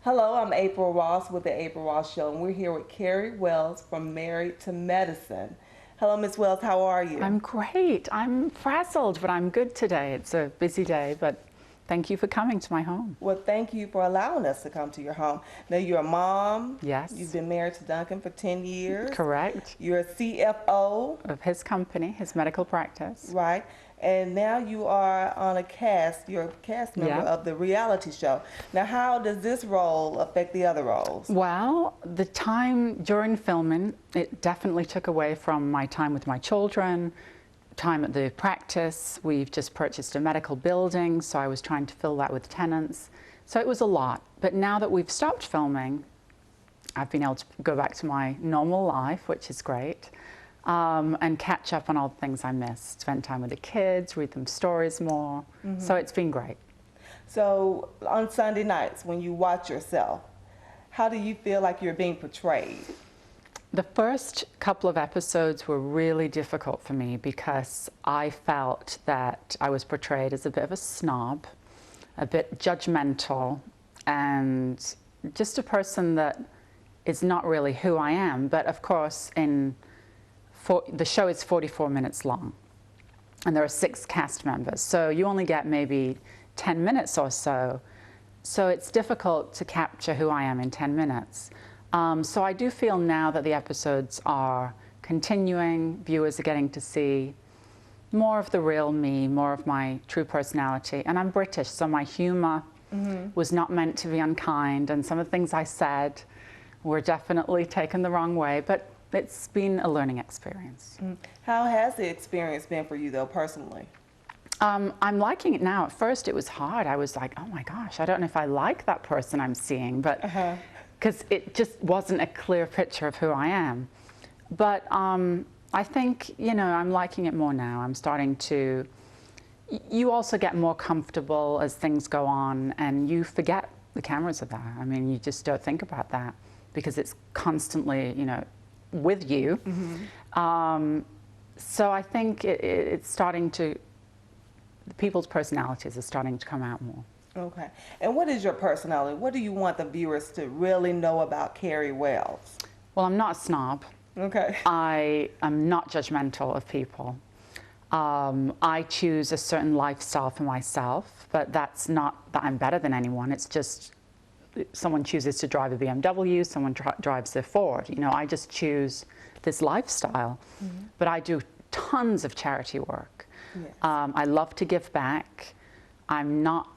Hello, I'm April Ross with the April Ross Show, and we're here with Kari Wells from Married to Medicine. Hello, Miss Wells, how are you? I'm great. I'm frazzled, but I'm good today. It's a busy day, but thank you for coming to my home. Well, thank you for allowing us to come to your home. Now, you're a mom. Yes. You've been married to Duncan for 10 years. Correct. You're a CFO. Of his company, his medical practice. Right. And now you are on a cast, you're a cast member of the reality show. Now, how does this role affect the other roles? Well, the time during filming, it definitely took away from my time with my children, time at the practice. We've just purchased a medical building, so I was trying to fill that with tenants. So it was a lot. But now that we've stopped filming, I've been able to go back to my normal life, which is great. And catch up on all the things I missed. Spend time with the kids, read them stories more. So it's been great. So on Sunday nights, when you watch yourself, how do you feel like you're being portrayed? The first couple of episodes were really difficult for me because I felt that I was portrayed as a bit of a snob, a bit judgmental, and just a person that is not really who I am. But of course, the show is 44 minutes long, and there are 6 cast members, so you only get maybe 10 minutes or so. So it's difficult to capture who I am in 10 minutes. So I do feel now that the episodes are continuing, viewers are getting to see more of the real me, more of my true personality. And I'm British, so my humor was not meant to be unkind, and some of the things I said were definitely taken the wrong way. But it's been a learning experience. How has the experience been for you, though, personally? I'm liking it now. At first, it was hard. I was like, oh my gosh, I don't know if I like that person I'm seeing, but because it just wasn't a clear picture of who I am. But I think, I'm liking it more now. I'm starting to, you also get more comfortable as things go on, and you forget the cameras are there. I mean, you just don't think about that because it's constantly, with you. So I think it's starting to, people's personalities are starting to come out more. Okay. And what is your personality? What do you want the viewers to really know about Kari Wells? Well, I'm not a snob. Okay. I am not judgmental of people. I choose a certain lifestyle for myself, but that's not that I'm better than anyone. It's just someone chooses to drive a BMW, someone drives a Ford. I just choose this lifestyle. But I do tons of charity work. Yes. I love to give back. I'm not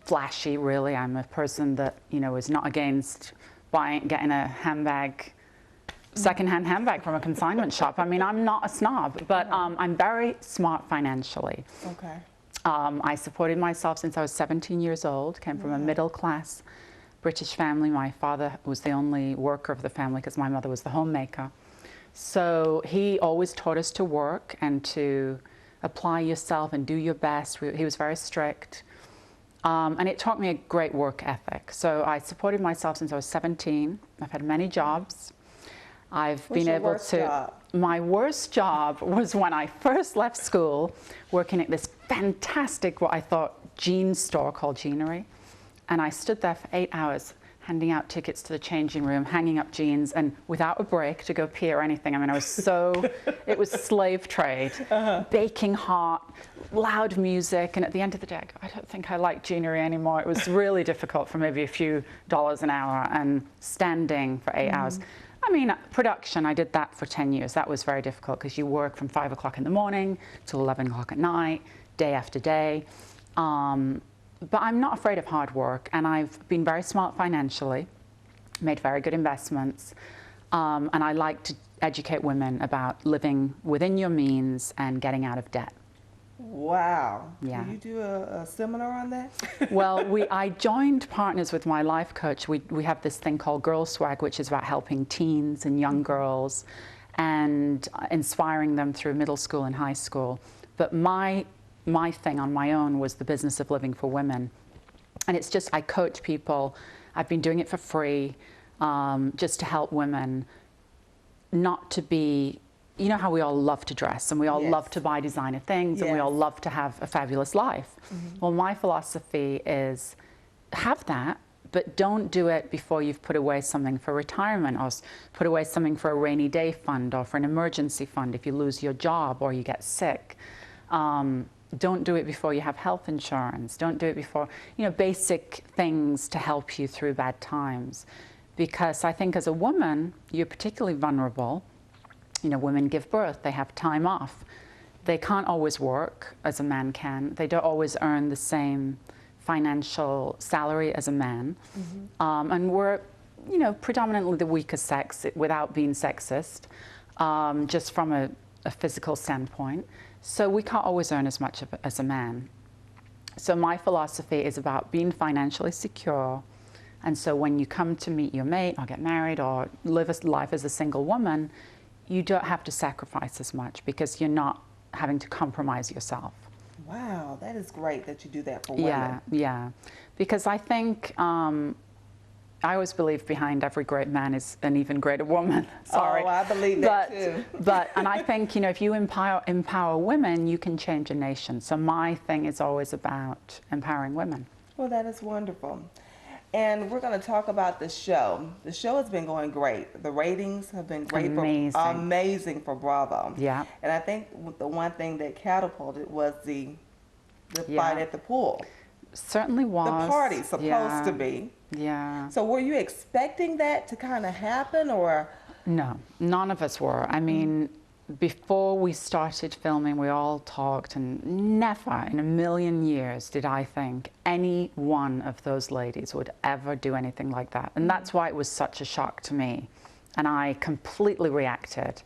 flashy, really. I'm a person that, is not against getting a handbag, secondhand handbag from a consignment shop. I mean, I'm not a snob, but I'm very smart financially. Okay. I supported myself since I was 17 years old, came from a middle-class British family. My father was the only worker of the family because my mother was the homemaker. So he always taught us to work and to apply yourself and do your best. He was very strict. And it taught me a great work ethic. So I supported myself since I was 17. I've had many jobs. I've been able to. My worst job was when I first left school, working at this fantastic, what I thought, jeans store called Jeanery. And I stood there for 8 hours, handing out tickets to the changing room, hanging up jeans, and without a break to go pee or anything. I mean, I was so, it was slave trade, baking hot, loud music, and at the end of the day, I go, I don't think I like Jeanery anymore. It was really difficult for maybe a few dollars an hour, and standing for 8 hours. I mean, production, I did that for 10 years. That was very difficult because you work from 5 o'clock in the morning till 11 o'clock at night, day after day. But I'm not afraid of hard work, and I've been very smart financially, made very good investments, and I like to educate women about living within your means and getting out of debt. Wow. Yeah. Can you do a seminar on that? Well, I joined partners with my life coach. We have this thing called Girl Swag, which is about helping teens and young girls and inspiring them through middle school and high school. But my thing on my own was the business of living for women. And it's just, I coach people. I've been doing it for free, just to help women not to be, you know how we all love to dress and we all love to buy designer things and we all love to have a fabulous life. Well, my philosophy is have that, but don't do it before you've put away something for retirement, or put away something for a rainy day fund, or for an emergency fund if you lose your job or you get sick. Don't do it before you have health insurance. Don't do it before, basic things to help you through bad times. Because I think as a woman, you're particularly vulnerable. Women give birth, they have time off. They can't always work as a man can. They don't always earn the same financial salary as a man. And we're, predominantly the weaker sex, without being sexist, just from a physical standpoint. So we can't always earn as much as a man. So my philosophy is about being financially secure. And so when you come to meet your mate or get married or live a life as a single woman, you don't have to sacrifice as much because you're not having to compromise yourself. Wow, that is great that you do that for women. Yeah. Because I think, I always believe behind every great man is an even greater woman. Sorry. Oh, I believe that too. And I think, if you empower women, you can change a nation. So my thing is always about empowering women. Well, that is wonderful. And we're going to talk about the show. The show has been going great. The ratings have been great. Amazing for Bravo. Yeah. And I think the one thing that catapulted was the fight at the pool. Certainly was. The party supposed to be. Yeah. So were you expecting that to kind of happen, or? No, none of us were. I mean, before we started filming, we all talked, and never in a million years did I think any one of those ladies would ever do anything like that. And that's why it was such a shock to me. And I completely reacted.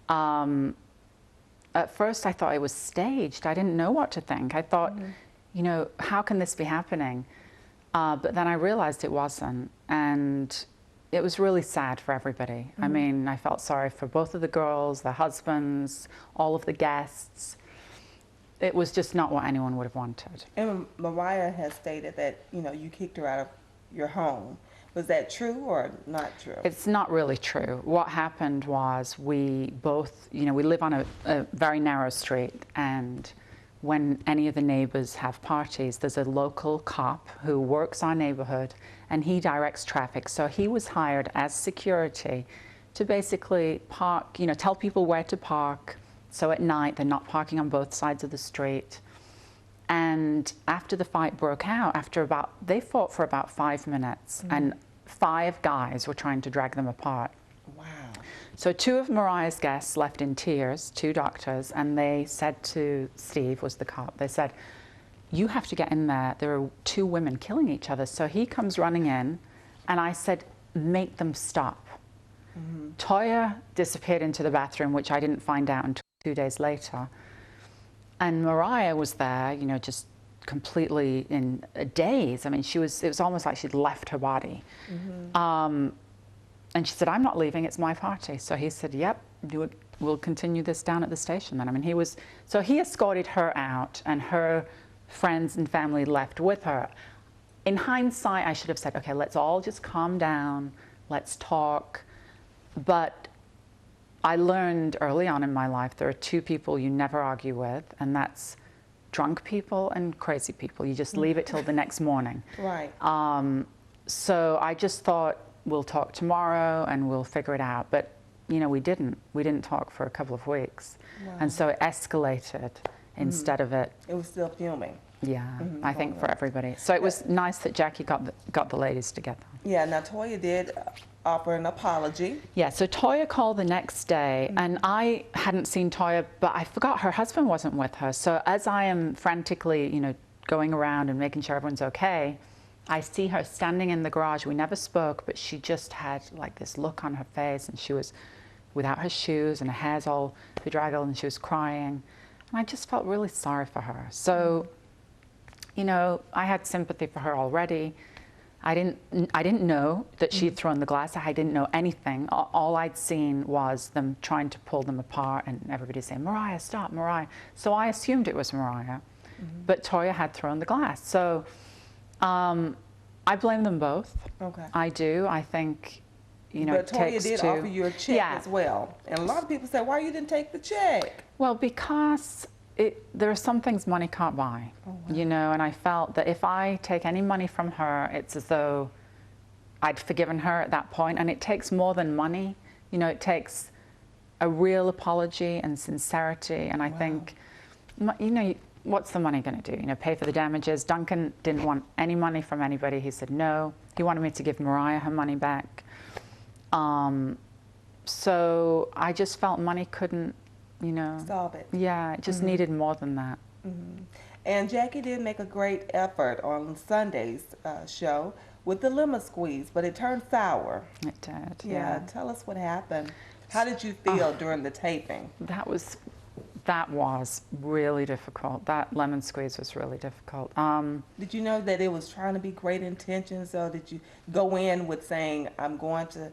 At first, I thought it was staged. I didn't know what to think. I thought, how can this be happening? But then I realized it wasn't. And it was really sad for everybody. I mean, I felt sorry for both of the girls, their husbands, all of the guests. It was just not what anyone would have wanted. And Mariah has stated that, you kicked her out of your home. Was that true or not true? It's not really true. What happened was we both, we live on a very narrow street, and when any of the neighbors have parties, there's a local cop who works our neighborhood, and he directs traffic. So he was hired as security to basically park, tell people where to park. So at night, they're not parking on both sides of the street. And after the fight broke out, they fought for about 5 minutes, and 5 guys were trying to drag them apart. Wow. So 2 of Mariah's guests left in tears, 2 doctors, and they said to Steve, was the cop, they said, you have to get in there. There are 2 women killing each other. So he comes running in, and I said, make them stop. Toya disappeared into the bathroom, which I didn't find out until 2 days later. And Mariah was there, just completely in a daze. I mean, it was almost like she'd left her body. And she said, I'm not leaving, it's my party. So he said, yep, we'll continue this down at the station then. I mean, so he escorted her out, and her friends and family left with her. In hindsight, I should have said, okay, let's all just calm down, let's talk. But I learned early on in my life, there are 2 people you never argue with, and that's drunk people and crazy people. You just leave it till the next morning. Right. So I just thought, we'll talk tomorrow and we'll figure it out. But, we didn't talk for a couple of weeks. Wow. And so it escalated instead of it. It was still fuming. Yeah, I think for everybody. So it was nice that Jackie got the ladies together. Yeah, now Toya did offer an apology. Yeah, so Toya called the next day, and I hadn't seen Toya, but I forgot her husband wasn't with her. So as I am frantically, going around and making sure everyone's okay, I see her standing in the garage. We never spoke, but she just had like this look on her face, and she was without her shoes, and her hair's all bedraggled, and she was crying. And I just felt really sorry for her. So, I had sympathy for her already. I didn't know that she'd thrown the glass. I didn't know anything. All I'd seen was them trying to pull them apart, and everybody saying, Mariah, stop, Mariah. So I assumed it was Mariah, but Toya had thrown the glass. So I blame them both. Okay. I do. I think, but Toya did offer you a check as well. And a lot of people say, why you didn't take the check? Well, because there are some things money can't buy, and I felt that if I take any money from her, it's as though I'd forgiven her at that point, and it takes more than money. You know, it takes a real apology and sincerity, and I think, you know, what's the money going to do? You know, pay for the damages. Duncan didn't want any money from anybody. He said no. He wanted me to give Mariah her money back. So I just felt money couldn't, you know, solve it. Yeah, it just needed more than that. And Jackie did make a great effort on Sunday's show with the lemon squeeze, but it turned sour. It did. Yeah. Tell us what happened. How did you feel during the taping? That was really difficult. That lemon squeeze was really difficult. Did you know that it was trying to be great intentions, or did you go in with saying, I'm going to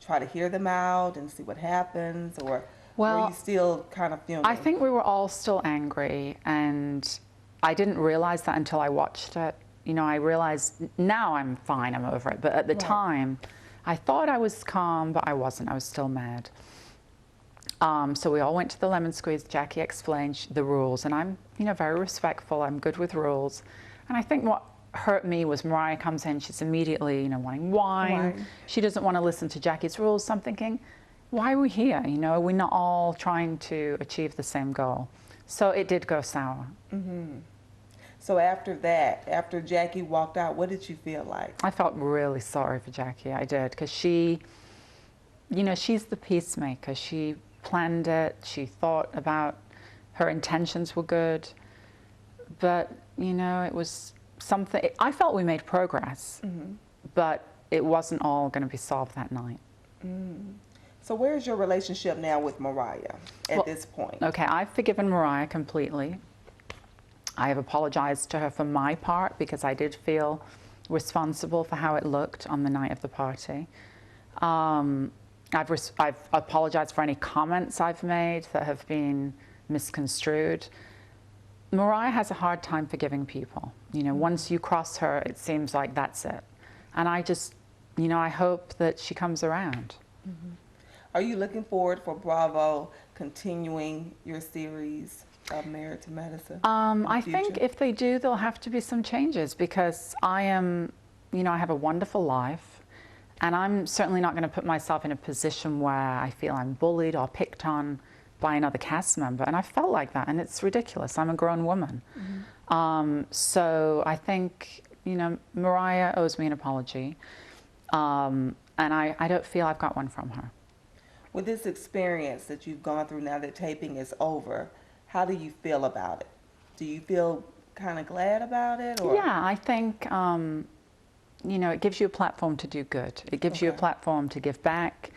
try to hear them out and see what happens, or were you still kind of fuming? I think we were all still angry, and I didn't realize that until I watched it. You know, I realized now I'm fine, I'm over it. But at the time, I thought I was calm, but I wasn't. I was still mad. So we all went to the lemon squeeze. Jackie explained the rules, and I'm, you know, very respectful. I'm good with rules. And I think what hurt me was Mariah comes in, she's immediately, you know, wanting wine. She doesn't want to listen to Jackie's rules. So I'm thinking, why are we here? You know, we're not all trying to achieve the same goal. So it did go sour. So after that, after Jackie walked out, what did you feel like? I felt really sorry for Jackie. I did, because she, you know, she's the peacemaker. She planned it. She thought about, her intentions were good. But, you know, it was something, I felt we made progress, but it wasn't all going to be solved that night. So where's your relationship now with Mariah at this point? Okay, I've forgiven Mariah completely. I have apologized to her for my part, because I did feel responsible for how it looked on the night of the party. I've apologized for any comments I've made that have been misconstrued. Mariah has a hard time forgiving people. You know, once you cross her, it seems like that's it. And I just, you know, I hope that she comes around. Are you looking forward for Bravo continuing your series of Married to Medicine? I think if they do, there'll have to be some changes, because I am, you know, I have a wonderful life, and I'm certainly not going to put myself in a position where I feel I'm bullied or picked on by another cast member. And I felt like that, and it's ridiculous. I'm a grown woman. So I think, you know, Mariah owes me an apology, and I don't feel I've got one from her. With this experience that you've gone through now that taping is over, how do you feel about it? Do you feel kind of glad about it? Or? Yeah, I think, you know, it gives you a platform to do good. It gives you a platform to give back.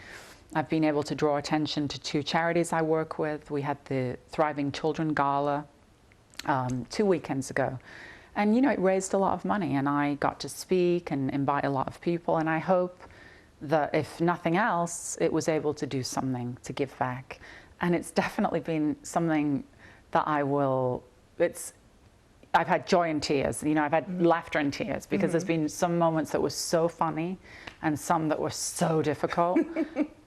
I've been able to draw attention to 2 charities I work with. We had the Thriving Children Gala 2 weekends ago. And, you know, it raised a lot of money, and I got to speak and invite a lot of people. And I hope that if nothing else, it was able to do something to give back. And it's definitely been something that I will, I've had joy and tears, you know, I've had laughter and tears, because there's been some moments that were so funny and some that were so difficult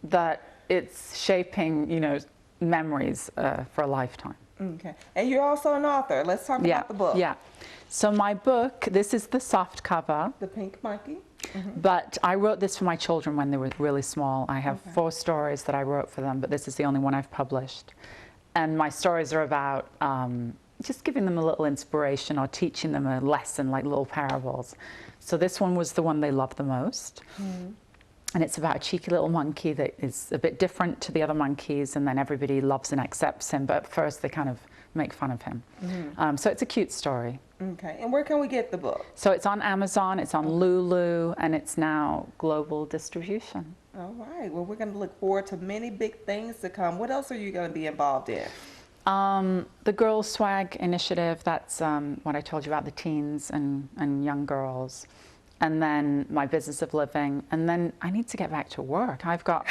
that it's shaping, you know, memories for a lifetime. Okay. And you're also an author. Let's talk about the book. Yeah. So my book, this is the soft cover. The Pink Monkey. But I wrote this for my children when they were really small. I have 4 stories that I wrote for them, but this is the only one I've published. And my stories are about just giving them a little inspiration or teaching them a lesson, like little parables. So this one was the one they loved the most. And it's about a cheeky little monkey that is a bit different to the other monkeys, and then everybody loves and accepts him, but at first they kind of make fun of him. So it's a cute story. Okay, and where can we get the book? So it's on Amazon, it's on Lulu, and it's now global distribution. All right, well, we're going to look forward to many big things to come. What else are you going to be involved in? The Girls Swag initiative, that's what I told you about, the teens and young girls. And then my business of living. And then I need to get back to work. I've got,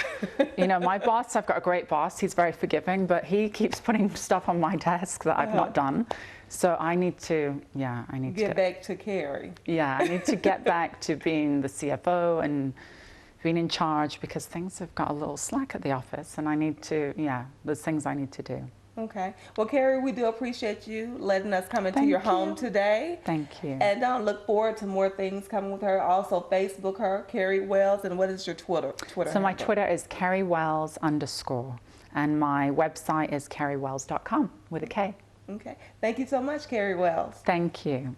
you know, my boss, I've got a great boss. He's very forgiving, but he keeps putting stuff on my desk that I've not done. So I need to, I need to get back to Kari. Yeah, I need to get back to being the CFO and being in charge, because things have got a little slack at the office, and I need to, there's things I need to do. Okay. Well, Kari, we do appreciate you letting us come into Thank your home you. today. Thank you. And look forward to more things coming with her. Also, Facebook her, Kari Wells. And what is your Twitter So my handle? Twitter is KariWells_. And my website is KariWells.com with a K. Okay. Thank you so much, Kari Wells. Thank you.